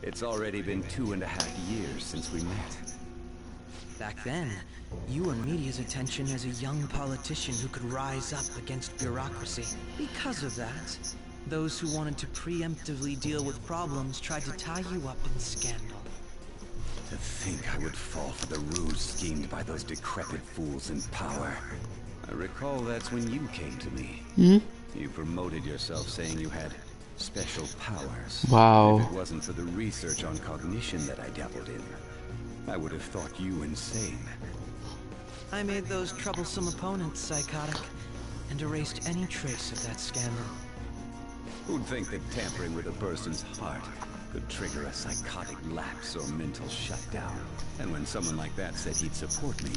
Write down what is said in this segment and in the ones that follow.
It's already been 2.5 years since we met. Back then, you were media's attention as a young politician who could rise up against bureaucracy. Because of that, those who wanted to preemptively deal with problems tried to tie you up in scandal. To think I would fall for the ruse schemed by those decrepit fools in power. I recall that's when you came to me. You promoted yourself saying you had special powers. Wow. If it wasn't for the research on cognition that I dabbled in, I would have thought you insane. I made those troublesome opponents psychotic and erased any trace of that scandal. Who'd think that tampering with a person's heart could trigger a psychotic lapse or mental shutdown? And when someone like that said he'd support me,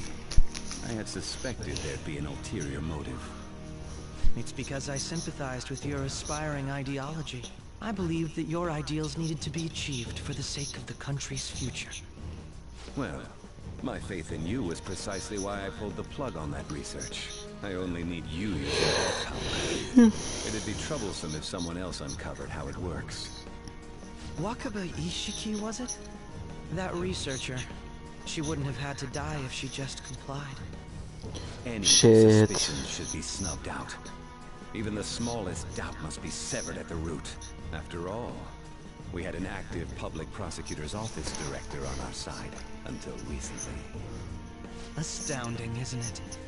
I had suspected there'd be an ulterior motive. It's because I sympathized with your aspiring ideology. I believed that your ideals needed to be achieved for the sake of the country's future. Well, my faith in you was precisely why I pulled the plug on that research. I only need you using that power. It'd be troublesome if someone else uncovered how it works. Wakaba Ishiki, was it? That researcher. She wouldn't have had to die if she just complied. Any Shit. suspicion should be snubbed out. Even the smallest doubt must be severed at the root. After all, we had an active public prosecutor's office director on our side until recently. Astounding, isn't it?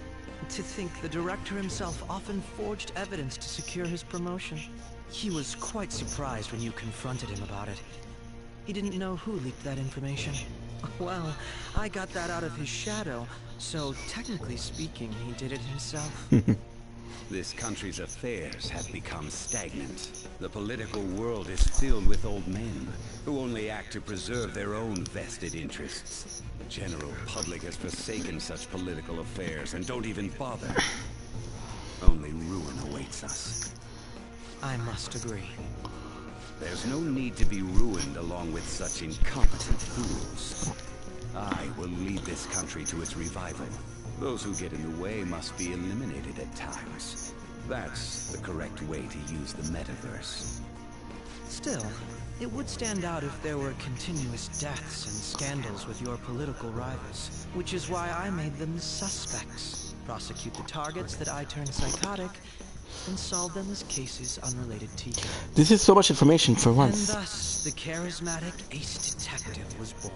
To think the director himself often forged evidence to secure his promotion. He was quite surprised when you confronted him about it. He didn't know who leaked that information. Well, I got that out of his shadow, so technically speaking, he did it himself. This country's affairs have become stagnant. The political world is filled with old men who only act to preserve their own vested interests. The general public has forsaken such political affairs and don't even bother. Only ruin awaits us. I must agree. There's no need to be ruined along with such incompetent fools. I will lead this country to its revival. Those who get in the way must be eliminated at times. That's the correct way to use the metaverse. Still, it would stand out if there were continuous deaths and scandals with your political rivals, which is why I made them suspects. Prosecute the targets that I turn psychotic, and solve them as cases unrelated to you. This is so much information for And once. thus, the charismatic ace detective was born.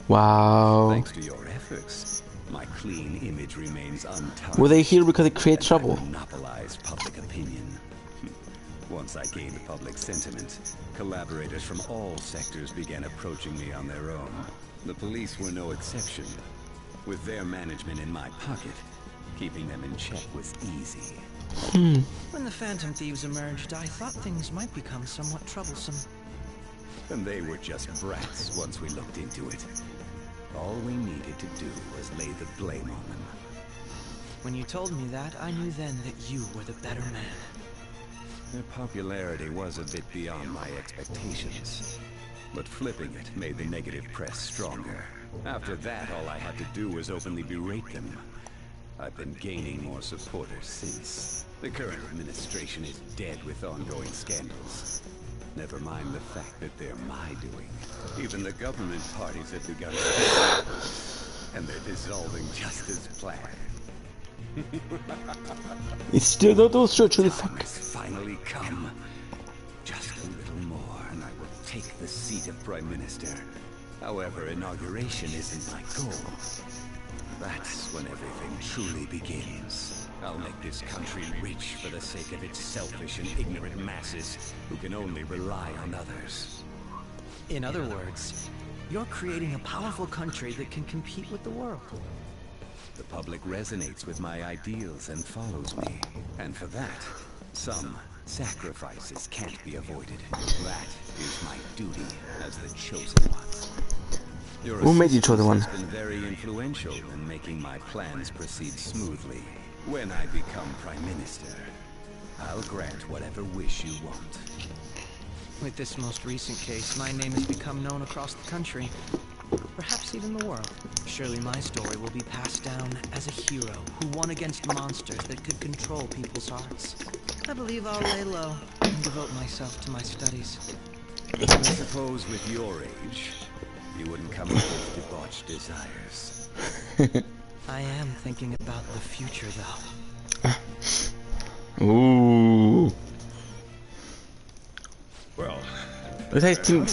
Wow. Thanks to your efforts, my clean image remains untouched. Were they here because they create As I trouble? monopolize public opinion. Once I gained public sentiment, collaborators from all sectors began approaching me on their own. The police were no exception. With their management in my pocket, keeping them in check was easy. When the Phantom Thieves emerged, I thought things might become somewhat troublesome. And they were just brats once we looked into it. All we needed to do was lay the blame on them. When you told me that, I knew then that you were the better man. Their popularity was a bit beyond my expectations. But flipping it made the negative press stronger. After that, all I had to do was openly berate them. I've been gaining more supporters since. The current administration is dead with ongoing scandals. Never mind the fact that they're my doing. Even the government parties have begun to... and they're dissolving just as planned. It's still not those truly Time has finally come. Just a little more, and I will take the seat of Prime Minister. However, inauguration isn't my goal. That's when everything truly begins. I'll make this country rich for the sake of its selfish and ignorant masses who can only rely on others. In other words, you're creating a powerful country that can compete with the world. The public resonates with my ideals and follows me. And for that, some sacrifices can't be avoided. That is my duty as the chosen one. Your Who made you chosen one? assistance has been very influential in making my plans proceed smoothly. When I become Prime Minister, I'll grant whatever wish you want. With this most recent case, my name has become known across the country, perhaps even the world. Surely my story will be passed down as a hero who won against monsters that could control people's hearts. I believe I'll lay low and devote myself to my studies. I suppose with your age, you wouldn't come up with debauched desires. I am thinking about the future, though. Ooh. Well, This guy's team